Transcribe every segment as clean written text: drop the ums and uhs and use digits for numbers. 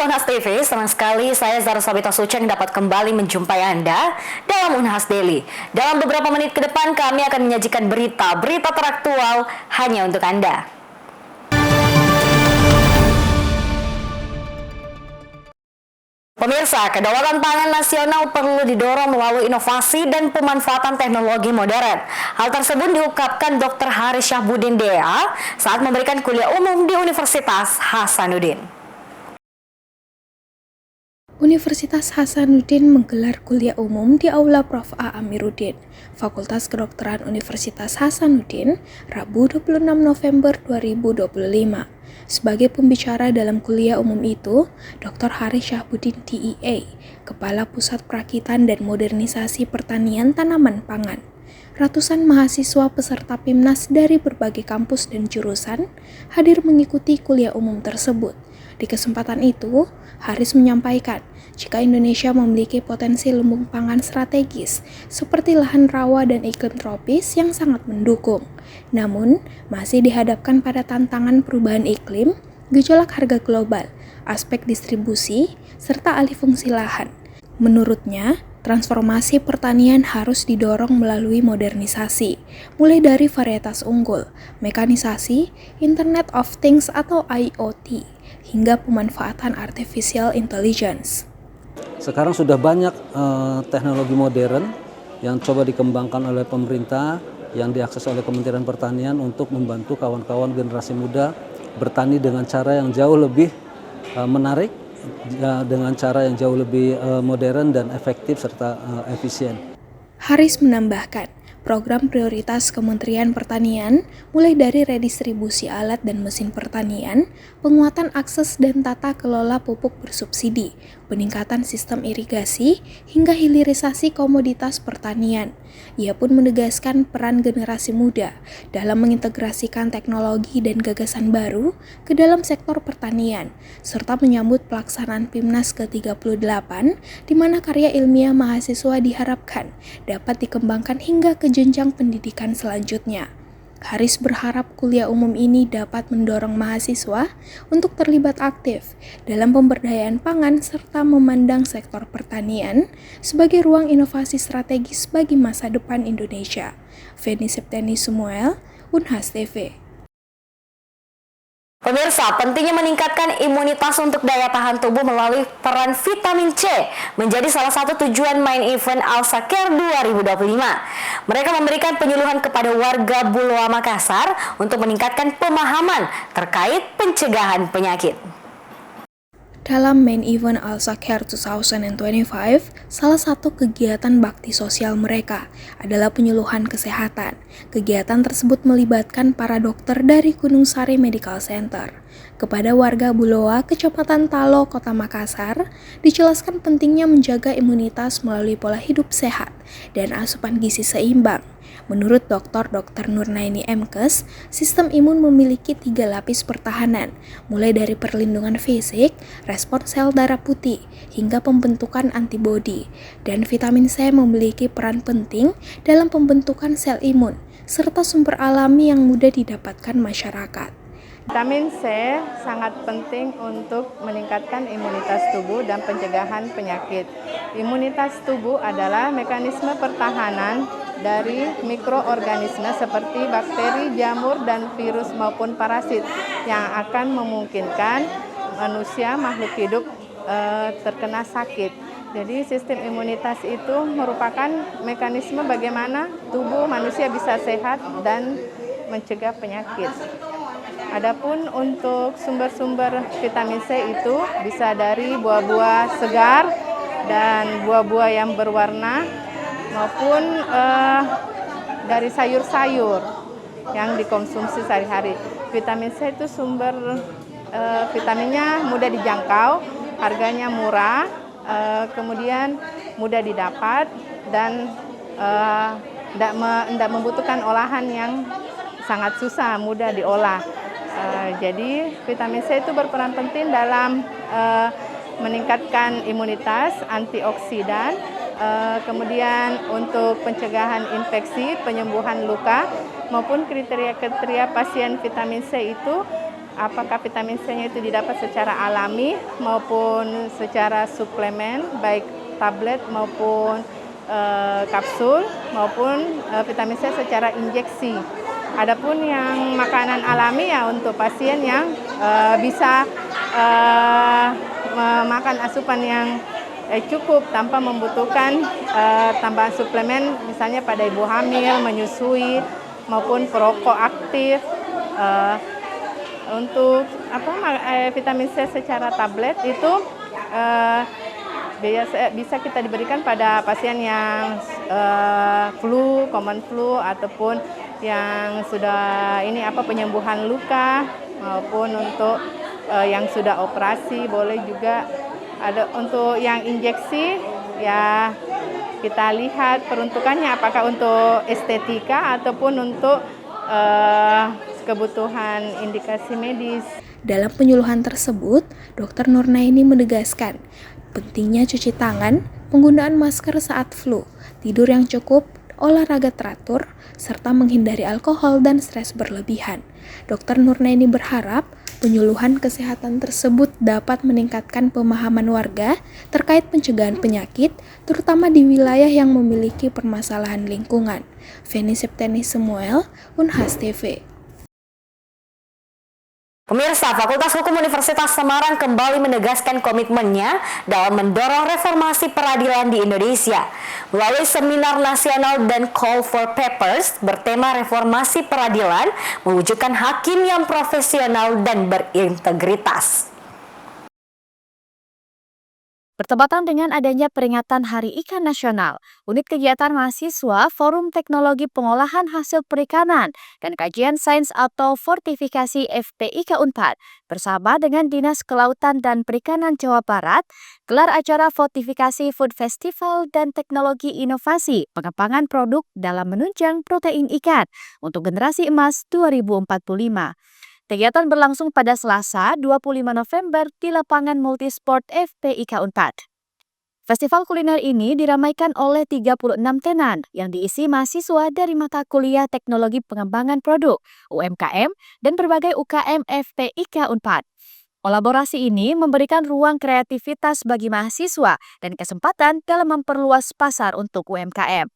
Unhas TV, senang sekali saya Zara Sabita Suceng dapat kembali menjumpai Anda dalam Unhas Daily. Dalam beberapa menit ke depan kami akan menyajikan berita teraktual hanya untuk Anda. Pemirsa, kedaulatan pangan nasional perlu didorong melalui inovasi dan pemanfaatan teknologi modern. Hal tersebut diungkapkan Dr. Haris Syahbudin DA saat memberikan kuliah umum di Universitas Hasanuddin. Universitas Hasanuddin menggelar kuliah umum di Aula Prof. A. Amiruddin, Fakultas Kedokteran Universitas Hasanuddin, Rabu 26 November 2025. Sebagai pembicara dalam kuliah umum itu, Dr. Haris Syahbudin DEA, Kepala Pusat Perakitan dan Modernisasi Pertanian Tanaman Pangan. Ratusan mahasiswa peserta PIMNAS dari berbagai kampus dan jurusan hadir mengikuti kuliah umum tersebut. Di kesempatan itu, Haris menyampaikan jika Indonesia memiliki potensi lumbung pangan strategis seperti lahan rawa dan iklim tropis yang sangat mendukung. Namun, masih dihadapkan pada tantangan perubahan iklim, gejolak harga global, aspek distribusi, serta alih fungsi lahan. Menurutnya, transformasi pertanian harus didorong melalui modernisasi, mulai dari varietas unggul, mekanisasi, Internet of Things atau IoT, hingga pemanfaatan artificial intelligence. Sekarang sudah banyak teknologi modern yang coba dikembangkan oleh pemerintah, yang diakses oleh Kementerian Pertanian untuk membantu kawan-kawan generasi muda bertani dengan cara yang jauh lebih menarik, dengan cara yang jauh lebih modern dan efektif serta efisien. Haris menambahkan, program prioritas Kementerian Pertanian mulai dari redistribusi alat dan mesin pertanian, penguatan akses dan tata kelola pupuk bersubsidi, peningkatan sistem irigasi, hingga hilirisasi komoditas pertanian. Ia pun menegaskan peran generasi muda dalam mengintegrasikan teknologi dan gagasan baru ke dalam sektor pertanian, serta menyambut pelaksanaan PIMNAS ke-38, di mana karya ilmiah mahasiswa diharapkan dapat dikembangkan hingga ke jenjang pendidikan selanjutnya. Haris berharap kuliah umum ini dapat mendorong mahasiswa untuk terlibat aktif dalam pemberdayaan pangan serta memandang sektor pertanian sebagai ruang inovasi strategis bagi masa depan Indonesia. Feni Septiani Samuel, Unhas TV. Pemirsa, pentingnya meningkatkan imunitas untuk daya tahan tubuh melalui peran vitamin C menjadi salah satu tujuan main event Alsa Care 2025. Mereka memberikan penyuluhan kepada warga Buloa Makassar untuk meningkatkan pemahaman terkait pencegahan penyakit. Dalam main event Alsa Care 2025, salah satu kegiatan bakti sosial mereka adalah penyuluhan kesehatan. Kegiatan tersebut melibatkan para dokter dari Gunung Sari Medical Center. Kepada warga Buloa, Kecamatan Talo, Kota Makassar, dijelaskan pentingnya menjaga imunitas melalui pola hidup sehat dan asupan gizi seimbang. Menurut Dr. Nurnaini Mkes, sistem imun memiliki 3 lapis pertahanan, mulai dari perlindungan fisik, respon sel darah putih, hingga pembentukan antibodi. Dan vitamin C memiliki peran penting dalam pembentukan sel imun, serta sumber alami yang mudah didapatkan masyarakat. Vitamin C sangat penting untuk meningkatkan imunitas tubuh dan pencegahan penyakit. Imunitas tubuh adalah mekanisme pertahanan dari mikroorganisme seperti bakteri, jamur, dan virus maupun parasit yang akan memungkinkan manusia makhluk hidup terkena sakit. Jadi sistem imunitas itu merupakan mekanisme bagaimana tubuh manusia bisa sehat dan mencegah penyakit. Adapun untuk sumber-sumber vitamin C itu bisa dari buah-buah segar dan buah-buah yang berwarna maupun dari sayur-sayur yang dikonsumsi sehari-hari. Vitamin C itu sumber vitaminnya mudah dijangkau, harganya murah, kemudian mudah didapat dan tidak membutuhkan olahan yang sangat susah, mudah diolah. Jadi vitamin C itu berperan penting dalam meningkatkan imunitas, antioksidan, kemudian untuk pencegahan infeksi, penyembuhan luka, maupun kriteria-kriteria pasien vitamin C itu apakah vitamin C-nya itu didapat secara alami maupun secara suplemen, baik tablet maupun kapsul, maupun vitamin C secara injeksi. Adapun yang makanan alami ya untuk pasien yang bisa memakan asupan yang cukup tanpa membutuhkan tambahan suplemen, misalnya pada ibu hamil, menyusui, maupun perokok aktif. Untuk vitamin C secara tablet itu bisa kita diberikan pada pasien yang flu, common flu, ataupun yang sudah penyembuhan luka, maupun untuk yang sudah operasi boleh juga. Ada untuk yang injeksi ya kita lihat peruntukannya apakah untuk estetika ataupun untuk kebutuhan indikasi medis. Dalam penyuluhan tersebut, Dr. Nurnaini menegaskan pentingnya cuci tangan, penggunaan masker saat flu, tidur yang cukup, olahraga teratur, serta menghindari alkohol dan stres berlebihan. Dr. Nurnaini berharap penyuluhan kesehatan tersebut dapat meningkatkan pemahaman warga terkait pencegahan penyakit, terutama di wilayah yang memiliki permasalahan lingkungan. Feni Septeni Samuel, Unhas TV. Pemirsa, Fakultas Hukum Universitas Semarang kembali menegaskan komitmennya dalam mendorong reformasi peradilan di Indonesia. Melalui seminar nasional dan call for papers bertema reformasi peradilan, mewujudkan hakim yang profesional dan berintegritas. Bertepatan dengan adanya peringatan Hari Ikan Nasional, Unit Kegiatan Mahasiswa Forum Teknologi Pengolahan Hasil Perikanan dan Kajian Sains atau Fortifikasi FPIK Unpad bersama dengan Dinas Kelautan dan Perikanan Jawa Barat gelar acara Fortifikasi Food Festival dan Teknologi Inovasi Pengembangan Produk dalam Menunjang Protein Ikan untuk Generasi Emas 2045. Kegiatan berlangsung pada Selasa 25 November di lapangan Multisport FPIK Unpad. Festival kuliner ini diramaikan oleh 36 tenan yang diisi mahasiswa dari mata kuliah Teknologi Pengembangan Produk, UMKM, dan berbagai UKM FPIK Unpad. Kolaborasi ini memberikan ruang kreativitas bagi mahasiswa dan kesempatan dalam memperluas pasar untuk UMKM.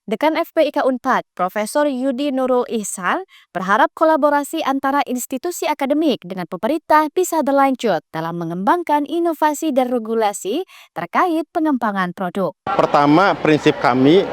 Dekan FPIK Unpad, Profesor Yudi Nurul Ihsan, berharap kolaborasi antara institusi akademik dengan pemerintah bisa berlanjut dalam mengembangkan inovasi dan regulasi terkait pengembangan produk. Pertama, prinsip kami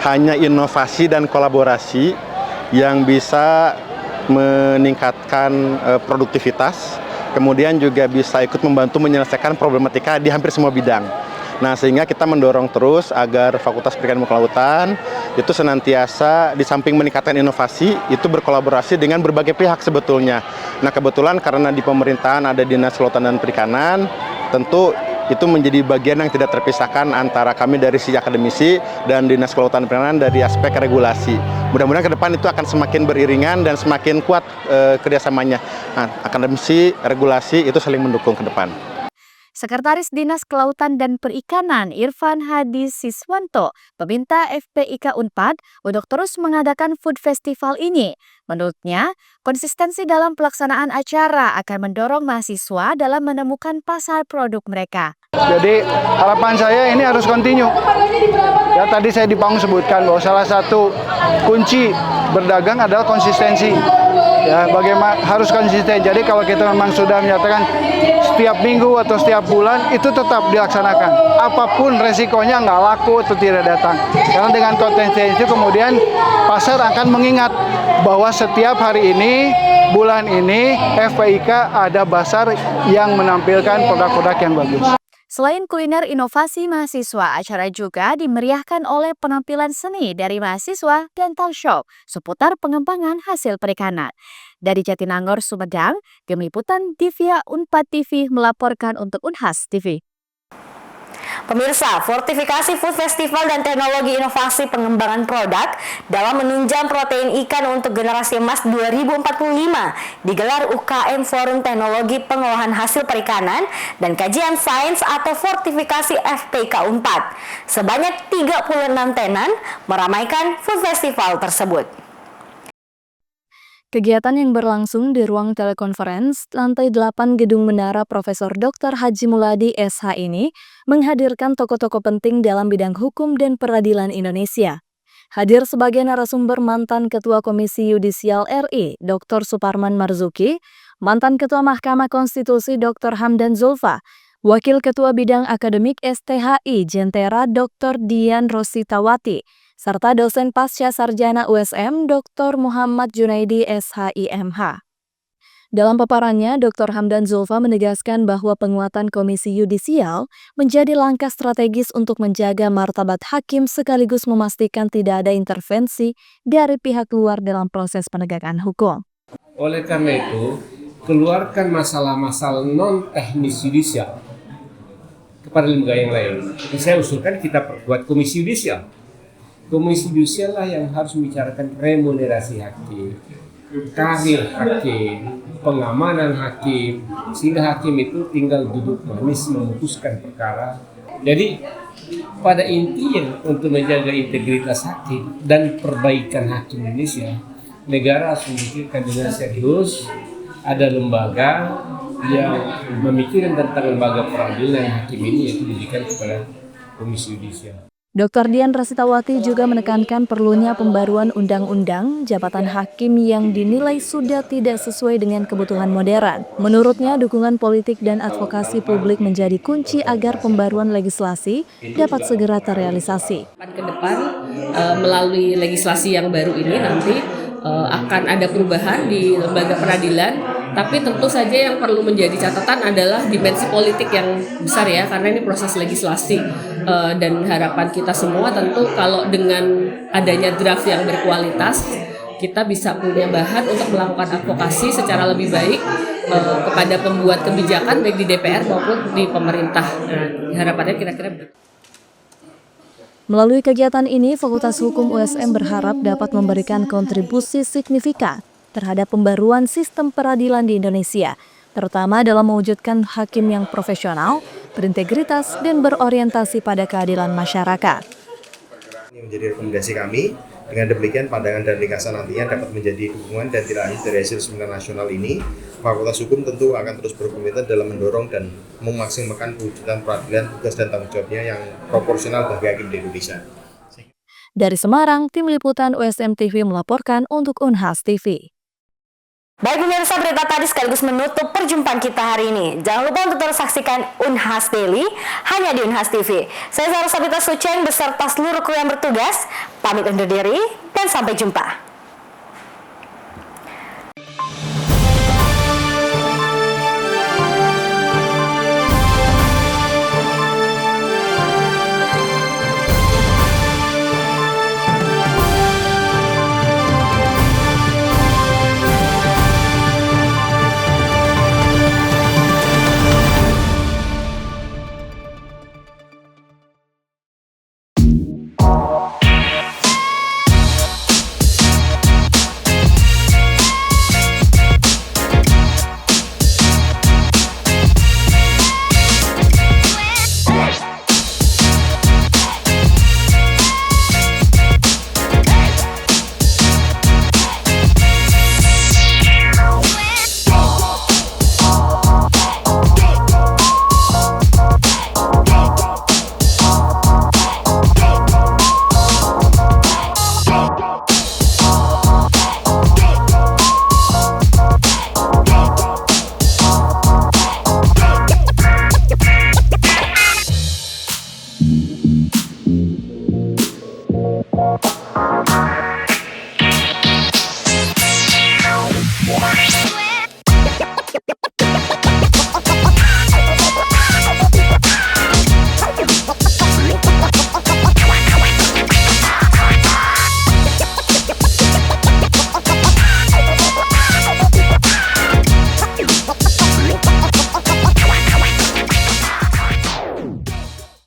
hanya inovasi dan kolaborasi yang bisa meningkatkan produktivitas, kemudian juga bisa ikut membantu menyelesaikan problematika di hampir semua bidang. Nah, sehingga kita mendorong terus agar Fakultas Perikanan dan Kelautan itu senantiasa di samping meningkatkan inovasi, itu berkolaborasi dengan berbagai pihak sebetulnya. Nah, kebetulan karena di pemerintahan ada Dinas Kelautan dan Perikanan, tentu itu menjadi bagian yang tidak terpisahkan antara kami dari sisi akademisi dan Dinas Kelautan dan Perikanan dari aspek regulasi. Mudah-mudahan ke depan itu akan semakin beriringan dan semakin kuat kerjasamanya. Nah, akademisi, regulasi itu saling mendukung ke depan. Sekretaris Dinas Kelautan dan Perikanan Irfan Hadi Siswanto meminta FPIK Unpad untuk terus mengadakan food festival ini. Menurutnya, konsistensi dalam pelaksanaan acara akan mendorong mahasiswa dalam menemukan pasar produk mereka. Jadi harapan saya ini harus kontinu. Ya, tadi saya di panggung sebutkan bahwa salah satu kunci berdagang adalah konsistensi. Ya, bagaimana harus konsisten. Jadi kalau kita memang sudah menyatakan setiap minggu atau setiap bulan itu tetap dilaksanakan. Apapun resikonya nggak laku atau tidak datang. Karena dengan konsistensi itu kemudian pasar akan mengingat bahwa setiap hari ini, bulan ini FPIK ada bazar yang menampilkan produk-produk yang bagus. Selain kuliner inovasi mahasiswa, acara juga dimeriahkan oleh penampilan seni dari mahasiswa dan talk show seputar pengembangan hasil perikanan. Dari Jatinangor, Sumedang, Tim Liputan Divya Unpad TV melaporkan untuk Unhas TV. Pemirsa, Fortifikasi Food Festival dan Teknologi Inovasi Pengembangan Produk dalam menunjang protein ikan untuk Generasi Emas 2045 digelar UKM Forum Teknologi Pengolahan Hasil Perikanan dan Kajian Sains atau Fortifikasi FPIK Unpad. Sebanyak 36 tenan meramaikan food festival tersebut. Kegiatan yang berlangsung di ruang telekonferensi lantai 8 Gedung Menara Profesor Dr. Haji Muladi SH ini menghadirkan tokoh-tokoh penting dalam bidang hukum dan peradilan Indonesia. Hadir sebagai narasumber mantan Ketua Komisi Yudisial RI, Dr. Suparman Marzuki, mantan Ketua Mahkamah Konstitusi Dr. Hamdan Zulfa, Wakil Ketua Bidang Akademik STHI Jentera Dr. Dian Rositawati, serta dosen pasca sarjana USM Dr. Muhammad Junaidi SHIMH. Dalam paparannya, Dr. Hamdan Zulfa menegaskan bahwa penguatan Komisi Yudisial menjadi langkah strategis untuk menjaga martabat hakim sekaligus memastikan tidak ada intervensi dari pihak luar dalam proses penegakan hukum. Oleh karena itu, keluarkan masalah-masalah non-teknis yudisial kepada lembaga yang lain. Saya usulkan kita perkuat Komisi Yudisial. Komisi Yudisial lah yang harus membicarakan remunerasi hakim, karir hakim, pengamanan hakim, sehingga hakim itu tinggal duduk manis memutuskan perkara. Jadi pada intinya untuk menjaga integritas hakim dan perbaikan hakim Indonesia, negara harus memikirkan dengan serius ada lembaga yang memikirkan tentang lembaga peradilan hakim ini, yaitu diberikan kepada Komisi Yudisial. Dr. Dian Rositawati juga menekankan perlunya pembaruan undang-undang jabatan hakim yang dinilai sudah tidak sesuai dengan kebutuhan modern. Menurutnya, dukungan politik dan advokasi publik menjadi kunci agar pembaruan legislasi dapat segera terrealisasi. Ke depan, melalui legislasi yang baru ini nanti akan ada perubahan di lembaga peradilan, tapi tentu saja yang perlu menjadi catatan adalah dimensi politik yang besar ya, karena ini proses legislasi dan harapan kita semua tentu kalau dengan adanya draft yang berkualitas kita bisa punya bahan untuk melakukan advokasi secara lebih baik kepada pembuat kebijakan baik di DPR maupun di pemerintah. Harapannya kira-kira begitu. Melalui kegiatan ini, Fakultas Hukum USM berharap dapat memberikan kontribusi signifikan terhadap pembaruan sistem peradilan di Indonesia, terutama dalam mewujudkan hakim yang profesional, berintegritas, dan berorientasi pada keadilan masyarakat. Ini menjadi rekomendasi kami. Dengan demikian, pandangan dan ringkasan nantinya dapat menjadi dukungan dan tidak hanya dari hasil seminar nasional ini. Fakultas Hukum tentu akan terus berkomitmen dalam mendorong dan memaksimalkan pewujudan peradilan, tugas dan tanggung jawabnya yang proporsional bagi hakim di Indonesia. Dari Semarang, Tim Liputan USM TV melaporkan untuk Unhas TV. Baik pemirsa, berita tadi sekaligus menutup perjumpaan kita hari ini. Jangan lupa untuk terus saksikan Unhas Daily hanya di Unhas TV. Saya Sarah Sabita Suceng beserta seluruh kru yang bertugas, pamit undur diri dan sampai jumpa.